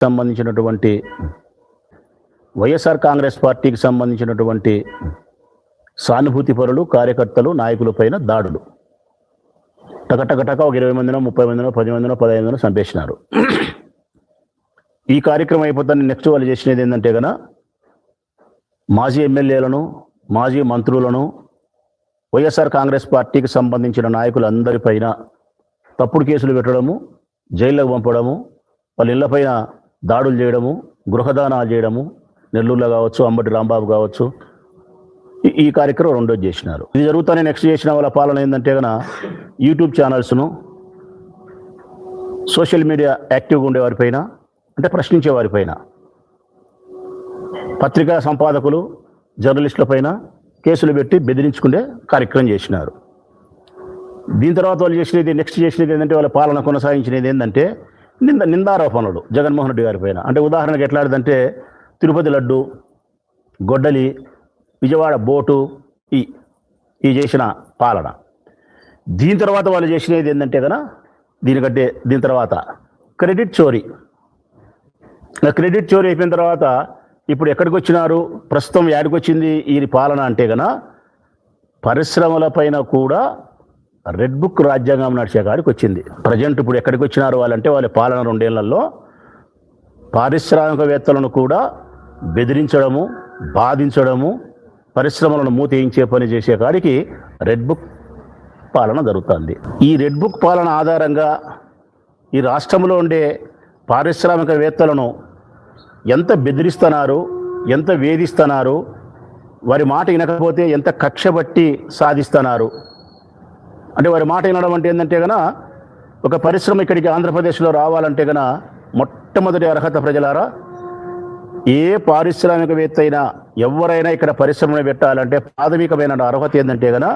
సంబంధించినటువంటి వైఎస్ఆర్ కాంగ్రెస్ పార్టీకి సంబంధించినటువంటి సానుభూతి పరులు, కార్యకర్తలు, నాయకులపైన దాడులు. టకటకటక ఒక 20 మందినో 30 మందినో 10 మందినో 15 మందినో చంపేసినారు. ఈ కార్యక్రమం అయిపోతాను నెక్స్ట్ వాళ్ళు చేసినది ఏంటంటే కనుక మాజీ ఎమ్మెల్యేలను, మాజీ మంత్రులను, వైఎస్ఆర్ కాంగ్రెస్ పార్టీకి సంబంధించిన నాయకులందరిపైన తప్పుడు కేసులు పెట్టడము, జైల్లోకి పంపడము, వాళ్ళ ఇళ్లపైన దాడులు చేయడము, గృహదానాలు చేయడము, నెల్లూరులో కావచ్చు, అంబటి రాంబాబు కావచ్చు, ఈ కార్యక్రమం రెండోది చేసినారు. ఇది జరుగుతానే నెక్స్ట్ చేసిన వాళ్ళ పాలన ఏంటంటే కనుక యూట్యూబ్ ఛానల్స్ను, సోషల్ మీడియా యాక్టివ్గా ఉండేవారిపైన, అంటే ప్రశ్నించే వారిపైన, పత్రికా సంపాదకులు, జర్నలిస్టుల పైన కేసులు పెట్టి బెదిరించుకునే కార్యక్రమం చేసినారు. దీని తర్వాత వాళ్ళు చేసినది నెక్స్ట్ చేసినది ఏంటంటే వాళ్ళ పాలన కొనసాగించినది ఏంటంటే నిందారోపణలు జగన్మోహన్ రెడ్డి గారి పైన. అంటే ఉదాహరణకు ఎట్లాంటిదంటే తిరుపతి లడ్డు, గొడ్డలి, విజయవాడ బోటు, ఈ చేసిన పాలన. దీని తర్వాత వాళ్ళు చేసినది ఏంటంటే కనుక దీని తర్వాత క్రెడిట్ చోరీ. క్రెడిట్ చోరీ అయిపోయిన తర్వాత ఇప్పుడు ఎక్కడికి వచ్చినారు, ప్రస్తుతం యాడికి వచ్చింది ఈ పాలన అంటే కనుక పరిశ్రమల పైన కూడా రెడ్ బుక్ రాజ్యాంగం నడిచే కాడికి వచ్చింది. ప్రజెంట్ ఇప్పుడు ఎక్కడికి వచ్చినారు వాళ్ళంటే వాళ్ళ పాలన 2 ఏళ్లలో పారిశ్రామికవేత్తలను కూడా బెదిరించడము, బాధించడము, పరిశ్రమలను మూతేయించే పని చేసే కాడికి రెడ్ బుక్ పాలన జరుగుతుంది. ఈ రెడ్ బుక్ పాలన ఆధారంగా ఈ రాష్ట్రంలో ఉండే పారిశ్రామికవేత్తలను ఎంత బెదిరిస్తున్నారు, ఎంత వేధిస్తున్నారు, వారి మాట వినకపోతే ఎంత కక్ష బట్టి సాధిస్తున్నారు. అంటే వారి మాట వినడం అంటే ఏంటంటే కనుక ఒక పరిశ్రమ ఇక్కడికి ఆంధ్రప్రదేశ్లో రావాలంటే కనుక మొట్టమొదటి అర్హత ప్రజలారా, ఏ పారిశ్రామికవేత్త అయినా ఎవరైనా ఇక్కడ పరిశ్రమను పెట్టాలంటే ప్రాథమికమైన అర్హత ఏంటంటే కనుక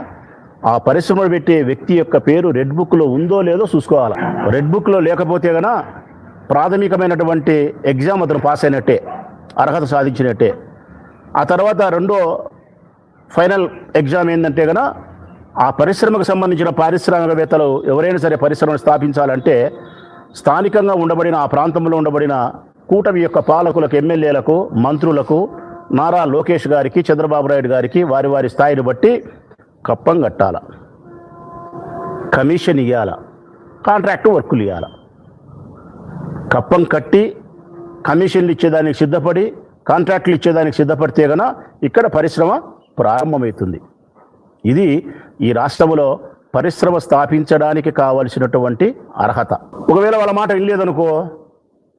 ఆ పరిశ్రమను పెట్టే వ్యక్తి యొక్క పేరు రెడ్ బుక్లో ఉందో లేదో చూసుకోవాలి. రెడ్ బుక్లో లేకపోతే కనుక ప్రాథమికమైనటువంటి ఎగ్జామ్ అతను పాస్ అయినట్టే, అర్హత సాధించినట్టే. ఆ తర్వాత రెండో ఫైనల్ ఎగ్జామ్ ఏంటంటే కనుక ఆ పరిశ్రమకు సంబంధించిన పారిశ్రామికవేత్తలు ఎవరైనా సరే పరిశ్రమను స్థాపించాలంటే స్థానికంగా ఉండబడిన ఆ ప్రాంతంలో ఉండబడిన కూటమి యొక్క పాలకులకు, ఎమ్మెల్యేలకు, మంత్రులకు, నారా లోకేష్ గారికి, చంద్రబాబు నాయుడు గారికి వారి వారి స్థాయిని బట్టి కప్పం కట్టాల, కమిషన్ ఇవ్వాల, కాంట్రాక్టు వర్కులు ఇవ్వాల. కప్పం కట్టి కమిషన్లు ఇచ్చేదానికి సిద్ధపడి, కాంట్రాక్టులు ఇచ్చేదానికి సిద్ధపడితే కనుక ఇక్కడ పరిశ్రమ ప్రారంభమవుతుంది. ఇది ఈ రాష్ట్రంలో పరిశ్రమ స్థాపించడానికి కావలసినటువంటి అర్హత. ఒకవేళ వాళ్ళ మాట వినలేదనుకో,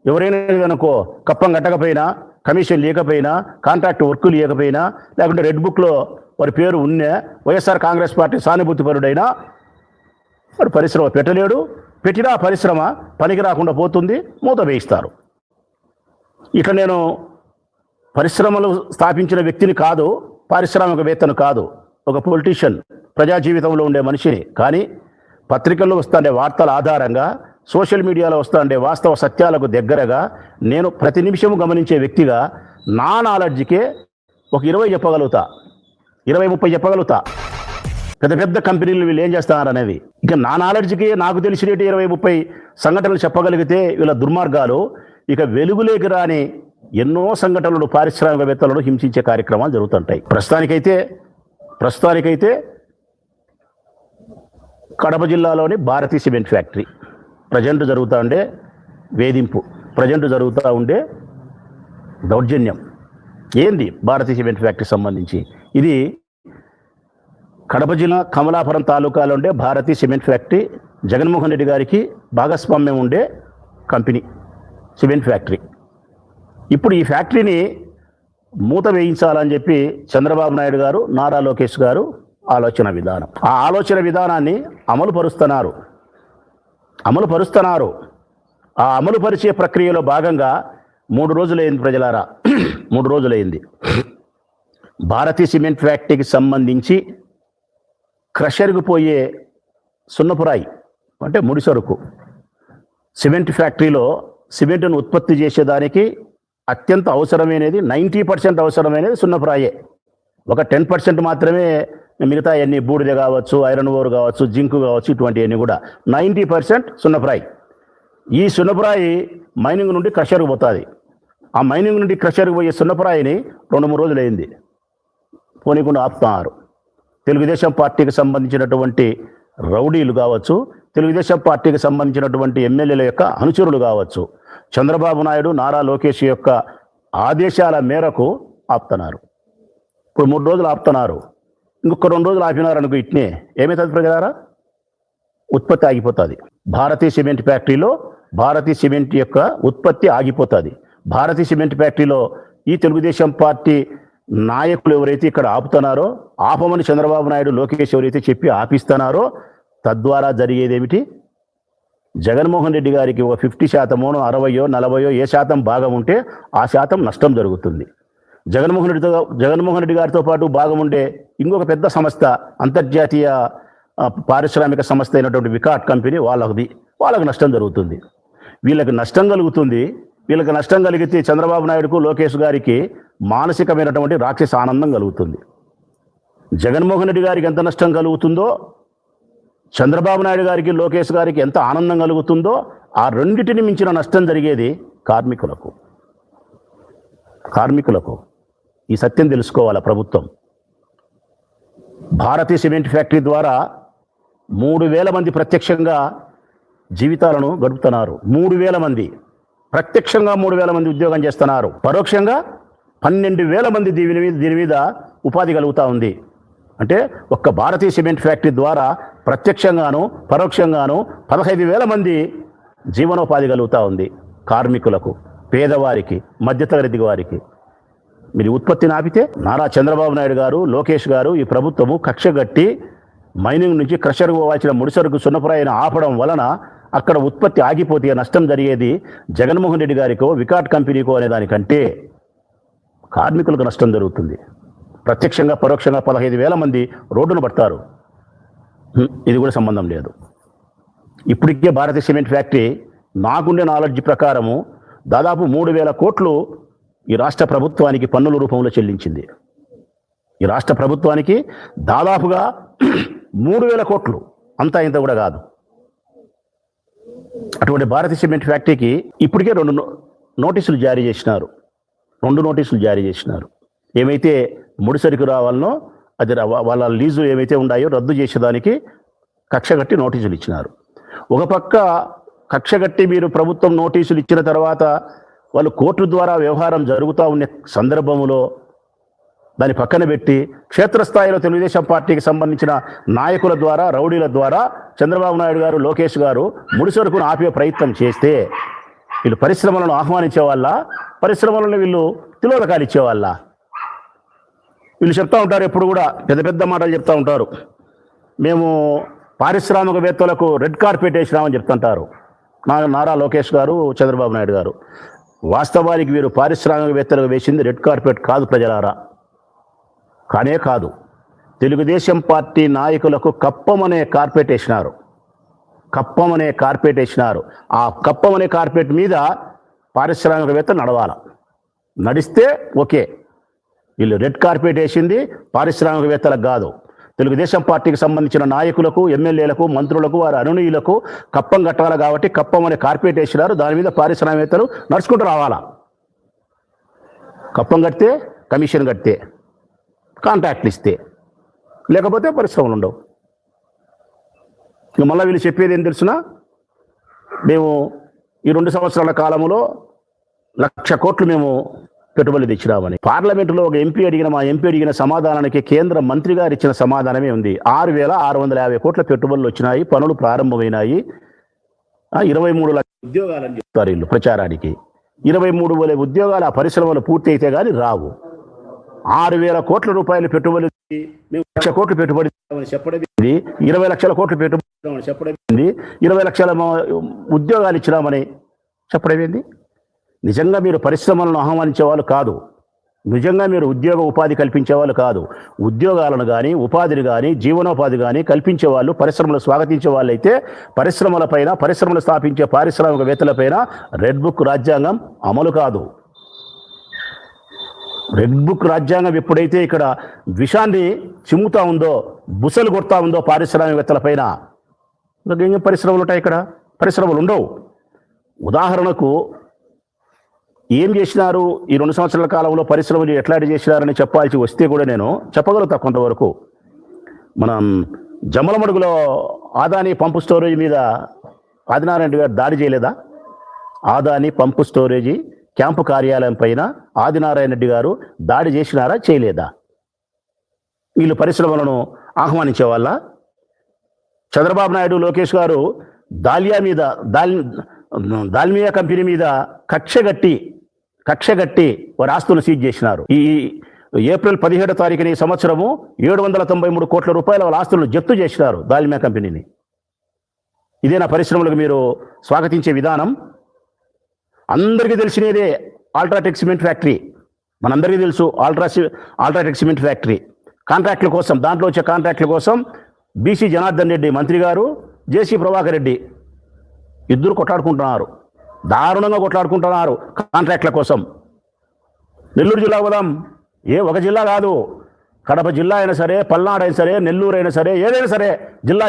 ఎవరైనా లేదనుకో, కప్పం కట్టకపోయినా, కమిషన్ లేకపోయినా, కాంట్రాక్ట్ వర్కులు లేకపోయినా, లేకుంటే రెడ్ బుక్లో వారి పేరు ఉన్నే వైఎస్ఆర్ కాంగ్రెస్ పార్టీ సానుభూతి పరుడైనా వాడు పరిశ్రమ పెట్టలేడు. పెట్టినా పరిశ్రమ పనికి రాకుండా పోతుంది, మూత వేయిస్తారు. ఇట్లా నేను పరిశ్రమలు స్థాపించిన వ్యక్తిని కాదు, పారిశ్రామికవేత్తను కాదు, ఒక పొలిటీషియన్, ప్రజా జీవితంలో ఉండే మనిషిని. కానీ పత్రికల్లో వస్తుండే వార్తల ఆధారంగా, సోషల్ మీడియాలో వస్తుండే వాస్తవ సత్యాలకు దగ్గరగా నేను ప్రతి నిమిషము గమనించే వ్యక్తిగా నా నాలెడ్జ్కే ఒక 20 చెప్పగలుగుతా, 20-30 చెప్పగలుగుతా. పెద్ద పెద్ద కంపెనీలు వీళ్ళు ఏం చేస్తున్నారు అనేది. ఇక నా నాలెడ్జ్కి నాకు తెలిసినట్టు 20-30 సంఘటనలు చెప్పగలిగితే వీళ్ళ దుర్మార్గాలు ఇక వెలుగులేకి రాని ఎన్నో సంఘటనలు పారిశ్రామికవేత్తలను హింసించే కార్యక్రమాలు జరుగుతుంటాయి. ప్రస్తుతానికైతే కడప జిల్లాలోని భారతీ సిమెంట్ ఫ్యాక్టరీ ప్రజెంట్ జరుగుతూ ఉండే వేధింపు, ప్రజెంట్ జరుగుతూ ఉండే దౌర్జన్యం ఏంది? భారతీ సిమెంట్ ఫ్యాక్టరీ సంబంధించి ఇది కడప జిల్లా కమలాపురం తాలూకాలో ఉండే భారతీ సిమెంట్ ఫ్యాక్టరీ జగన్మోహన్ రెడ్డి గారికి భాగస్వామ్యం ఉండే కంపెనీ సిమెంట్ ఫ్యాక్టరీ. ఇప్పుడు ఈ ఫ్యాక్టరీని మూత వేయించాలని చెప్పి చంద్రబాబు నాయుడు గారు, నారా లోకేష్ గారు ఆలోచన విధానం, ఆ ఆలోచన విధానాన్ని అమలు పరుస్తున్నారు. ఆ అమలు పరిచే ప్రక్రియలో భాగంగా 3 రోజులైంది ప్రజలారా, 3 రోజులైంది. భారతీ సిమెంట్ ఫ్యాక్టరీకి సంబంధించి క్రషర్కి పోయే సున్నపురాయి అంటే ముడి సరుకు, సిమెంట్ ఫ్యాక్టరీలో సిమెంట్ను ఉత్పత్తి చేసేదానికి అత్యంత అవసరమైనది 90% అవసరమైనది సున్నపురాయే. ఒక 10% మాత్రమే మిగతా అన్ని బూడిద కావచ్చు, ఐరన్ ఓర్ కావచ్చు, జింకు కావచ్చు, ఇటువంటివన్నీ కూడా 90% సున్నపురాయి. ఈ సున్నపురాయి మైనింగ్ నుండి క్రషర్కి పోతుంది. ఆ మైనింగ్ నుండి క్రషర్కి పోయే సున్నపురాయిని 2-3 రోజులు అయింది పోనీకుండా ఆపుతున్నారు. తెలుగుదేశం పార్టీకి సంబంధించినటువంటి రౌడీలు కావచ్చు, తెలుగుదేశం పార్టీకి సంబంధించినటువంటి ఎమ్మెల్యేల యొక్క అనుచరులు కావచ్చు, చంద్రబాబు నాయుడు నారా లోకేష్ యొక్క ఆదేశాల మేరకు ఆపుతున్నారు. ఇప్పుడు 3 రోజులు ఆపుతున్నారు, ఇంకొక 2 రోజులు ఆపినారు అనుకో, ఇట్నే ఏమవుతుంది ప్రజలారా? ఉత్పత్తి ఆగిపోతుంది. భారతీయ సిమెంట్ ఫ్యాక్టరీలో భారతీయ సిమెంట్ యొక్క ఉత్పత్తి ఆగిపోతుంది. భారతీయ సిమెంట్ ఫ్యాక్టరీలో ఈ తెలుగుదేశం పార్టీ నాయకులు ఎవరైతే ఇక్కడ ఆపుతున్నారో, ఆపమని చంద్రబాబు నాయుడు లోకేష్ ఎవరైతే చెప్పి ఆపిస్తున్నారో, తద్వారా జరిగేదేమిటి? జగన్మోహన్ రెడ్డి గారికి ఒక 50%, 60, 40 ఏ శాతం భాగం ఉంటే ఆ శాతం నష్టం జరుగుతుంది. జగన్మోహన్ రెడ్డి గారితో పాటు భాగం ఉండే ఇంకొక పెద్ద సంస్థ, అంతర్జాతీయ పారిశ్రామిక సంస్థ అయినటువంటి వికాట్ కంపెనీ, వాళ్ళకు నష్టం జరుగుతుంది. వీళ్ళకి నష్టం కలుగుతుంది. వీళ్ళకి నష్టం కలిగితే చంద్రబాబు నాయుడుకు లోకేష్ గారికి మానసికమైనటువంటి రాక్షస ఆనందం కలుగుతుంది. జగన్మోహన్ రెడ్డి గారికి ఎంత నష్టం కలుగుతుందో, చంద్రబాబు నాయుడు గారికి లోకేష్ గారికి ఎంత ఆనందం కలుగుతుందో, ఆ రెండిటిని మించిన నష్టం జరిగేది కార్మికులకు. ఈ సత్యం తెలుసుకోవాలా ప్రభుత్వం. భారతీయ సిమెంట్ ఫ్యాక్టరీ ద్వారా 3,000 మంది ప్రత్యక్షంగా జీవితాలను గడుపుతున్నారు. 3,000 మంది ప్రత్యక్షంగా 3,000 మంది ఉద్యోగం చేస్తున్నారు. పరోక్షంగా 12,000 మంది దీని మీద ఉపాధి కలుగుతూ ఉంది. అంటే ఒక్క భారతీయ సిమెంట్ ఫ్యాక్టరీ ద్వారా ప్రత్యక్షంగాను పరోక్షంగాను 15,000 మంది జీవనోపాధి కలుగుతూ ఉంది. కార్మికులకు, పేదవారికి, మధ్యతరగతి వారికి. మీరు ఉత్పత్తిని ఆపితే నారా చంద్రబాబు నాయుడు గారు, లోకేష్ గారు, ఈ ప్రభుత్వము కక్షగట్టి మైనింగ్ నుంచి క్రషర్కు పోవాల్సిన ముడిసరుకు సున్నపురాయిని ఆపడం వలన అక్కడ ఉత్పత్తి ఆగిపోతే నష్టం జరిగేది జగన్మోహన్ రెడ్డి గారికో వికాట్ కంపెనీకో అనే దానికంటే కార్మికులకు నష్టం జరుగుతుంది. ప్రత్యక్షంగా పరోక్షంగా 15,000 మంది రోడ్డును పడతారు. ఇది కూడా సంబంధం లేదు. ఇప్పటికే భారతీయ సిమెంట్ ఫ్యాక్టరీ నాకుండే నాలెడ్జ్ ప్రకారము దాదాపు 3,000 కోట్లు ఈ రాష్ట్ర ప్రభుత్వానికి పన్నుల రూపంలో చెల్లించింది. ఈ రాష్ట్ర ప్రభుత్వానికి దాదాపుగా 3,000 కోట్లు, అంతా ఇంత కూడా కాదు. అటువంటి భారతీయ సిమెంట్ ఫ్యాక్టరీకి ఇప్పటికే 2 నోటీసులు జారీ చేసినారు. 2 నోటీసులు జారీ చేసినారు. ఏమైతే ముడిసరికి రావాలనో అది వాళ్ళ లీజు ఏమైతే ఉన్నాయో రద్దు చేసేదానికి కక్షగట్టి నోటీసులు ఇచ్చినారు. ఒక పక్క కక్షగట్టి మీరు ప్రభుత్వం నోటీసులు ఇచ్చిన తర్వాత వాళ్ళు కోర్టు ద్వారా వ్యవహారం జరుగుతూ ఉన్న సందర్భంలో దాన్ని పక్కన పెట్టి క్షేత్రస్థాయిలో తెలుగుదేశం పార్టీకి సంబంధించిన నాయకుల ద్వారా, రౌడీల ద్వారా చంద్రబాబు నాయుడు గారు, లోకేష్ గారు ముడిసరుకును ఆపే ప్రయత్నం చేస్తే వీళ్ళు పరిశ్రమలను ఆహ్వానించే వాళ్ళ, పరిశ్రమలను వీళ్ళు తిలోదకాలు ఇచ్చేవాళ్ళ? వీళ్ళు చెప్తూ ఉంటారు, ఎప్పుడు కూడా పెద్ద పెద్ద మాటలు చెప్తూ ఉంటారు. మేము పారిశ్రామికవేత్తలకు రెడ్ కార్పెట్ వేసినామని చెప్తుంటారు నారా లోకేష్ గారు, చంద్రబాబు నాయుడు గారు. వాస్తవానికి వీరు పారిశ్రామికవేత్తలకు వేసింది రెడ్ కార్పెట్ కాదు ప్రజలారా, కానే కాదు. తెలుగుదేశం పార్టీ నాయకులకు కప్పమనే కార్పెట్ వేసినారు. ఆ కప్పమనే కార్పెట్ మీద పారిశ్రామికవేత్త నడవాల. నడిస్తే ఓకే. వీళ్ళు రెడ్ కార్పెట్ వేసింది పారిశ్రామికవేత్తలకు కాదు. తెలుగుదేశం పార్టీకి సంబంధించిన నాయకులకు, ఎమ్మెల్యేలకు, మంత్రులకు, వారి అనునీయులకు కప్పం కట్టాలి కాబట్టి కప్పమనే కార్పెట్ వేసినారు. దాని మీద పారిశ్రామికవేత్తలు నడుచుకుంటూ రావాలా. కప్పం కడితే, కమిషన్ కడితే, కాంట్రాక్ట్లు ఇస్తే, లేకపోతే పరిశ్రమలు ఉండవు. ఇక మళ్ళీ వీళ్ళు చెప్పేది ఏం తెలుసునా, మేము ఈ 2 సంవత్సరాల కాలంలో 1,00,000 కోట్లు మేము పెట్టుబడి తెచ్చినామని. పార్లమెంటులో ఒక మా ఎంపీ అడిగిన సమాధానానికి కేంద్ర మంత్రి గారు ఇచ్చిన సమాధానమే ఉంది. 6,650 కోట్ల పెట్టుబడులు వచ్చినాయి, పనులు ప్రారంభమైనాయి, 23 లక్షల ఉద్యోగాలని చెప్తారు వీళ్ళు ప్రచారానికి. 23,000 ఉద్యోగాలు ఆ పరిశ్రమలు పూర్తి అయితే కానీ రావు. 6,000 కోట్ల రూపాయలు పెట్టుబడి, మేము 1,00,000 కోట్లు పెట్టుబడి చెప్పడం, 20 లక్షల కోట్లు పెట్టుబడి చెప్పడం, 20 లక్షల ఉద్యోగాలు ఇచ్చినామని చెప్పడం ఏంది? నిజంగా మీరు పరిశ్రమలను ఆహ్వానించే వాళ్ళు కాదు. నిజంగా మీరు ఉద్యోగ ఉపాధి కల్పించే వాళ్ళు కాదు. ఉద్యోగాలను కానీ, ఉపాధిని కానీ, జీవనోపాధి కానీ కల్పించే వాళ్ళు, పరిశ్రమలు స్వాగతించే వాళ్ళు అయితే పరిశ్రమలపైన, పరిశ్రమలు స్థాపించే పారిశ్రామికవేత్తలపైన రెడ్ బుక్ రాజ్యాంగం అమలు కాదు. రెడ్ బుక్ రాజ్యాంగం ఎప్పుడైతే ఇక్కడ విషాన్ని చిమ్ముతా ఉందో, బుసలు కొడతా ఉందో పారిశ్రామికవేత్తల పైన, ఇంకేం పరిశ్రమలు ఉంటాయి? ఇక్కడ పరిశ్రమలు ఉండవు. ఉదాహరణకు ఏం చేసినారు ఈ 2 సంవత్సరాల కాలంలో పరిశ్రమలు ఎట్లాంటి చేసినారని చెప్పాల్సి వస్తే కూడా నేను చెప్పగలుగుతా కొంతవరకు. మనం జమ్మలమడుగులో ఆదాని పంపు స్టోరేజ్ మీద ఆదినారాయణ రెడ్డి గారు దాడి చేయలేదా? ఆదాని పంపు స్టోరేజీ క్యాంపు కార్యాలయం పైన ఆదినారాయణ రెడ్డి గారు దాడి చేసినారా చేయలేదా? వీళ్ళు పరిశ్రమలను ఆహ్వానించే వాళ్ళ? చంద్రబాబు నాయుడు లోకేష్ గారు దాల్మియా కంపెనీ మీద కక్షగట్టి వారి ఆస్తులను సీజ్ చేసినారు. ఈ ఏప్రిల్ 17వ తారీఖున ఈ సంవత్సరము 793 కోట్ల రూపాయల వాళ్ళ ఆస్తులను జప్తు చేసినారు దాల్మియా కంపెనీని. ఇదేనా పరిశ్రమలకు మీరు స్వాగతించే విధానం? అందరికీ తెలిసినదే అల్ట్రాటెక్ సిమెంట్ ఫ్యాక్టరీ, మనందరికీ తెలుసు. అల్ట్రాటెక్ సిమెంట్ ఫ్యాక్టరీ కాంట్రాక్టుల కోసం, దాంట్లో వచ్చే కాంట్రాక్టుల కోసం బీసీ జనార్దన్ రెడ్డి మంత్రి గారు, జేసీ ప్రభాకర్ రెడ్డి ఇద్దరు కొట్లాడుకుంటున్నారు, దారుణంగా కొట్లాడుకుంటున్నారు కాంట్రాక్టుల కోసం. నెల్లూరు జిల్లా పోదాం, ఒక జిల్లా కాదు, కడప జిల్లా అయినా సరే, పల్నాడు అయినా సరే, నెల్లూరు అయినా సరే, ఏదైనా సరే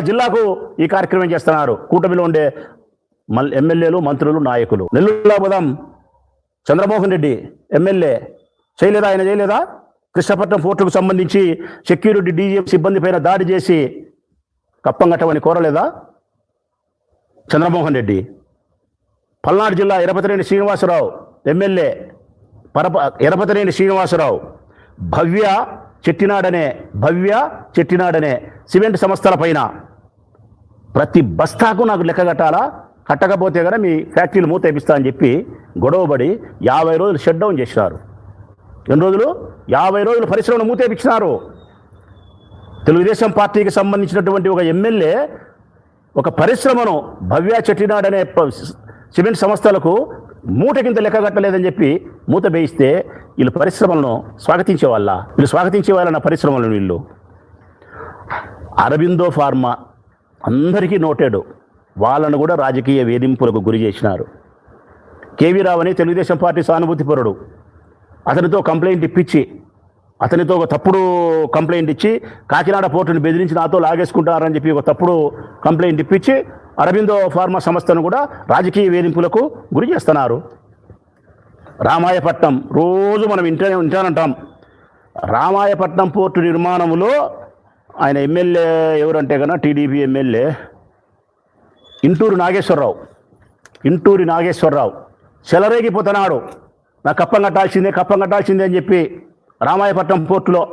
జిల్లాకు ఈ కార్యక్రమం చేస్తున్నారు కూటమిలో ఉండే ఎమ్మెల్యేలు, మంత్రులు, నాయకులు. నెల్లూరులో పోదాం, చంద్రమోహన్ రెడ్డి ఎమ్మెల్యే ఆయన చేయలేదా? కృష్ణపట్నం పోర్టుకు సంబంధించి సెక్యూరిటీ డీజీఎం సిబ్బంది పైన దాడి చేసి కప్పం కట్టమని కోరలేదా చంద్రమోహన్ రెడ్డి? పల్నాడు జిల్లా ఎరపతినేని శ్రీనివాసరావు ఎమ్మెల్యే, ఎరపతినేని శ్రీనివాసరావు భవ్య చెట్టినాడనే సిమెంట్ సంస్థల పైన ప్రతి బస్తాకు నాకు లెక్క కట్టాలా, కట్టకపోతే కదా మీ ఫ్యాక్టరీలు మూతేపిస్తా అని చెప్పి గొడవబడి 50 రోజులు షట్ డౌన్ చేసినారు. ఎన్ని రోజులు? 50 రోజులు పరిశ్రమను మూతేపించినారు. తెలుగుదేశం పార్టీకి సంబంధించినటువంటి ఒక ఎమ్మెల్యే ఒక పరిశ్రమను భవ్య చెట్టినాడనే సిమెంట్ సంస్థలకు మూటకింత లెక్క కట్టలేదని చెప్పి మూత వేయిస్తే వీళ్ళు పరిశ్రమలను స్వాగతించేవాళ్ళ పరిశ్రమలను వీళ్ళు. అరబిందో ఫార్మా అందరికీ నోటెడ్, వాళ్ళను కూడా రాజకీయ వేధింపులకు గురి చేసినారు. కేవీ రావు అని తెలుగుదేశం పార్టీ సానుభూతిపరుడు, అతనితో కంప్లైంట్ ఇప్పించి, అతనితో ఒక తప్పుడు కంప్లైంట్ ఇచ్చి కాకినాడ పోర్టును బెదిరించి నాతో లాగేసుకుంటారని చెప్పి ఒక తప్పుడు కంప్లైంట్ ఇప్పించి అరబిందో ఫార్మా సంస్థను కూడా రాజకీయ వేధింపులకు గురి చేస్తున్నారు. రామాయపట్నం రోజు మనం వింటానంటాం. రామాయపట్నం పోర్టు నిర్మాణంలో ఆయన ఎమ్మెల్యే ఎవరంటే కన్నా టీడీపీ ఎమ్మెల్యే ఇంటూరి నాగేశ్వరరావు చెలరేగిపోతున్నాడు. నాకు కప్పం కట్టాల్సిందే అని చెప్పి రామాయపట్నం పోర్టులో